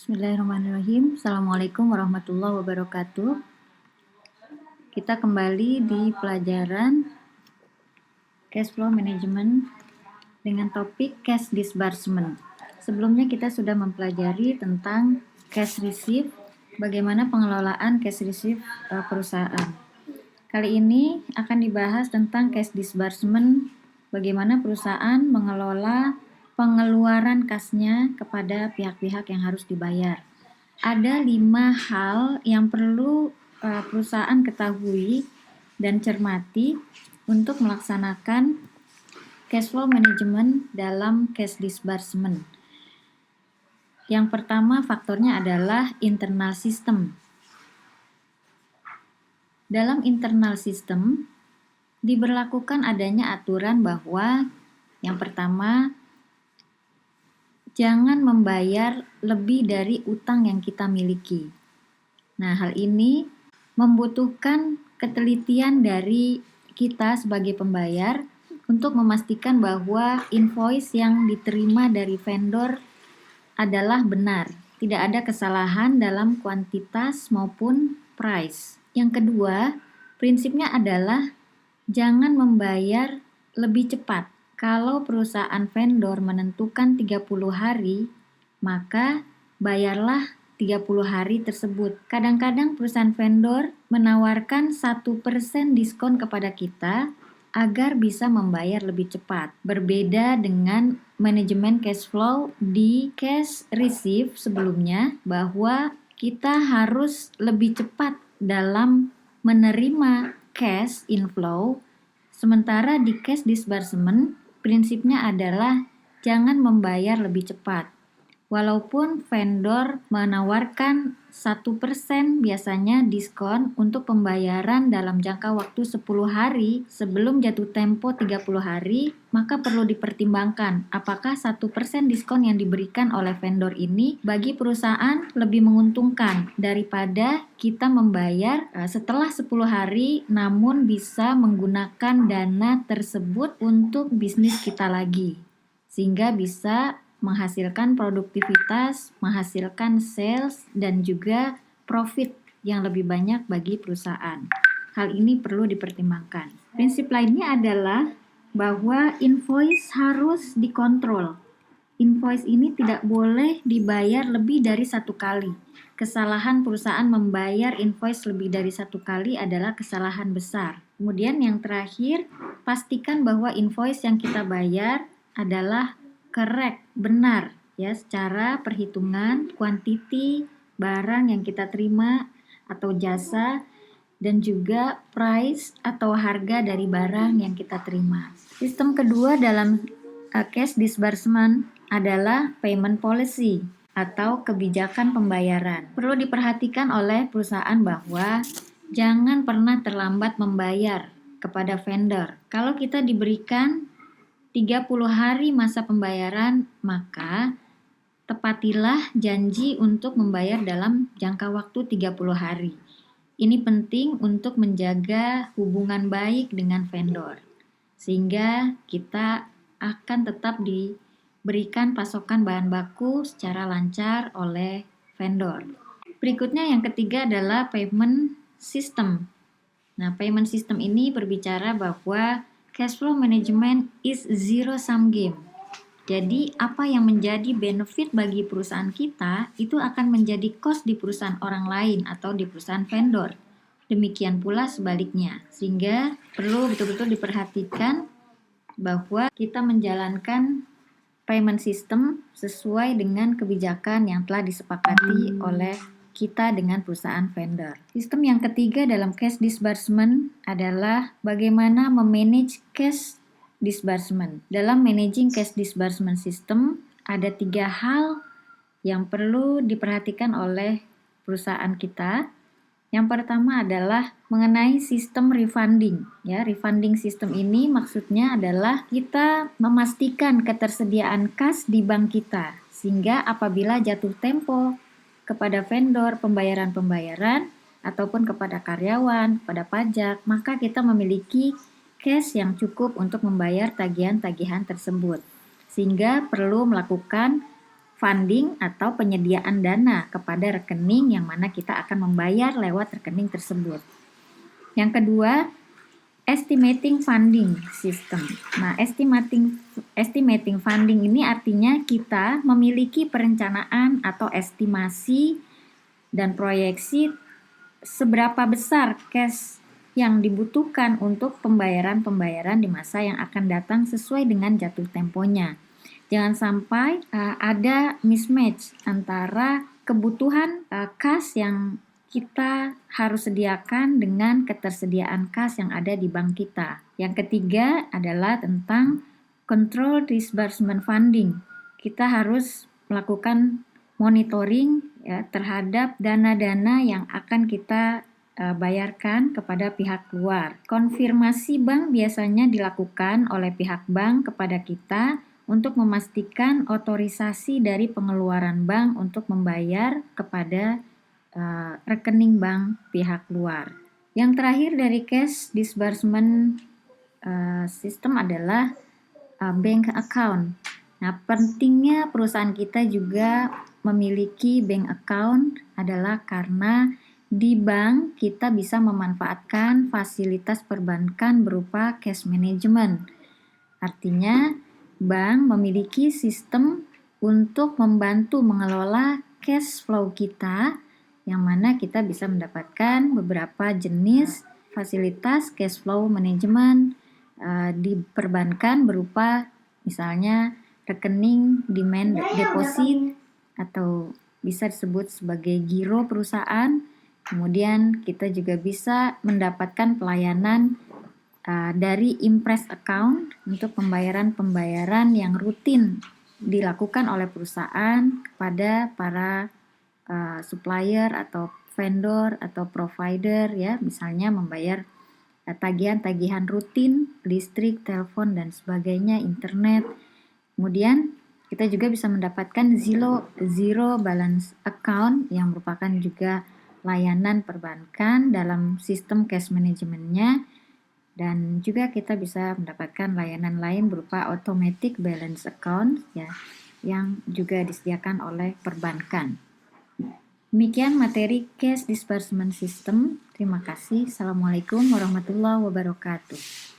Bismillahirrahmanirrahim. Assalamualaikum warahmatullahi wabarakatuh. Kita kembali di pelajaran cash flow management dengan topik cash disbursement. Sebelumnya kita sudah mempelajari tentang cash receipt, bagaimana pengelolaan cash receipt perusahaan. Kali ini akan dibahas tentang cash disbursement, bagaimana perusahaan mengelola pengeluaran kasnya kepada pihak-pihak yang harus dibayar. Ada 5 hal yang perlu perusahaan ketahui dan cermati untuk melaksanakan cash flow management dalam cash disbursement. Yang pertama faktornya adalah internal system. Dalam internal system diberlakukan adanya aturan bahwa yang pertama, jangan membayar lebih dari utang yang kita miliki. Nah, hal ini membutuhkan ketelitian dari kita sebagai pembayar untuk memastikan bahwa invoice yang diterima dari vendor adalah benar. Tidak ada kesalahan dalam kuantitas maupun price. Yang kedua, prinsipnya adalah jangan membayar lebih cepat. Kalau perusahaan vendor menentukan 30 hari, maka bayarlah 30 hari tersebut. Kadang-kadang perusahaan vendor menawarkan 1% diskon kepada kita agar bisa membayar lebih cepat. Berbeda dengan manajemen cash flow di cash receipt sebelumnya, bahwa kita harus lebih cepat dalam menerima cash inflow. Sementara di cash disbursement, prinsipnya adalah jangan membayar lebih cepat. Walaupun vendor menawarkan 1% biasanya diskon untuk pembayaran dalam jangka waktu 10 hari sebelum jatuh tempo 30 hari, maka perlu dipertimbangkan apakah 1% diskon yang diberikan oleh vendor ini bagi perusahaan lebih menguntungkan daripada kita membayar setelah 10 hari namun bisa menggunakan dana tersebut untuk bisnis kita lagi, sehingga bisa menghasilkan produktivitas, menghasilkan sales, dan juga profit yang lebih banyak bagi perusahaan. Hal ini perlu dipertimbangkan. Prinsip lainnya adalah bahwa invoice harus dikontrol. Invoice ini tidak boleh dibayar lebih dari 1 kali. Kesalahan perusahaan membayar invoice lebih dari 1 kali adalah kesalahan besar. Kemudian yang terakhir, pastikan bahwa invoice yang kita bayar adalah correct, benar ya, secara perhitungan kuantiti barang yang kita terima atau jasa dan juga price atau harga dari barang yang kita terima. Sistem kedua dalam cash disbursement adalah payment policy atau kebijakan pembayaran. Perlu diperhatikan oleh perusahaan bahwa jangan pernah terlambat membayar kepada vendor. Kalau kita diberikan 30 hari masa pembayaran, maka tepatilah janji untuk membayar dalam jangka waktu 30 hari. Ini penting untuk menjaga hubungan baik dengan vendor, sehingga kita akan tetap diberikan pasokan bahan baku secara lancar oleh vendor. Berikutnya yang ketiga adalah payment system. Nah, payment system ini berbicara bahwa cash flow management is zero sum game. Jadi, apa yang menjadi benefit bagi perusahaan kita itu akan menjadi cost di perusahaan orang lain atau di perusahaan vendor. Demikian pula sebaliknya. Sehingga perlu betul-betul diperhatikan bahwa kita menjalankan payment system sesuai dengan kebijakan yang telah disepakati oleh kita dengan perusahaan vendor. Sistem yang ketiga dalam cash disbursement adalah bagaimana memanage cash disbursement. Dalam managing cash disbursement system ada 3 hal yang perlu diperhatikan oleh perusahaan kita. Yang pertama adalah mengenai sistem refunding. Ya, refunding system ini maksudnya adalah kita memastikan ketersediaan kas di bank kita, sehingga apabila jatuh tempo kepada vendor pembayaran-pembayaran ataupun kepada karyawan, kepada pajak, maka kita memiliki cash yang cukup untuk membayar tagihan-tagihan tersebut. Sehingga perlu melakukan funding atau penyediaan dana kepada rekening yang mana kita akan membayar lewat rekening tersebut. Yang kedua, estimating funding system. Nah, estimating funding ini artinya kita memiliki perencanaan atau estimasi dan proyeksi seberapa besar cash yang dibutuhkan untuk pembayaran-pembayaran di masa yang akan datang sesuai dengan jatuh temponya. Jangan sampai ada mismatch antara kebutuhan kas yang kita harus sediakan dengan ketersediaan kas yang ada di bank kita. Yang ketiga adalah tentang control disbursement funding. Kita harus melakukan monitoring ya, terhadap dana-dana yang akan kita bayarkan kepada pihak luar. Konfirmasi bank biasanya dilakukan oleh pihak bank kepada kita untuk memastikan otorisasi dari pengeluaran bank untuk membayar kepada rekening bank pihak luar. Yang terakhir dari cash disbursement system adalah bank account. Nah, pentingnya perusahaan kita juga memiliki bank account adalah karena di bank kita bisa memanfaatkan fasilitas perbankan berupa cash management. Artinya, bank memiliki sistem untuk membantu mengelola cash flow kita, yang mana kita bisa mendapatkan beberapa jenis fasilitas cash flow management di perbankan berupa misalnya rekening demand deposit atau bisa disebut sebagai giro perusahaan. Kemudian kita juga bisa mendapatkan pelayanan dari impress account untuk pembayaran-pembayaran yang rutin dilakukan oleh perusahaan kepada para supplier atau vendor atau provider ya, misalnya membayar tagihan-tagihan rutin, listrik, telepon dan sebagainya, internet. Kemudian kita juga bisa mendapatkan zero balance account yang merupakan juga layanan perbankan dalam sistem cash manajemennya, dan juga kita bisa mendapatkan layanan lain berupa automatic balance account ya, yang juga disediakan oleh perbankan. Demikian materi cash disbursement system. Terima kasih. Assalamualaikum warahmatullahi wabarakatuh.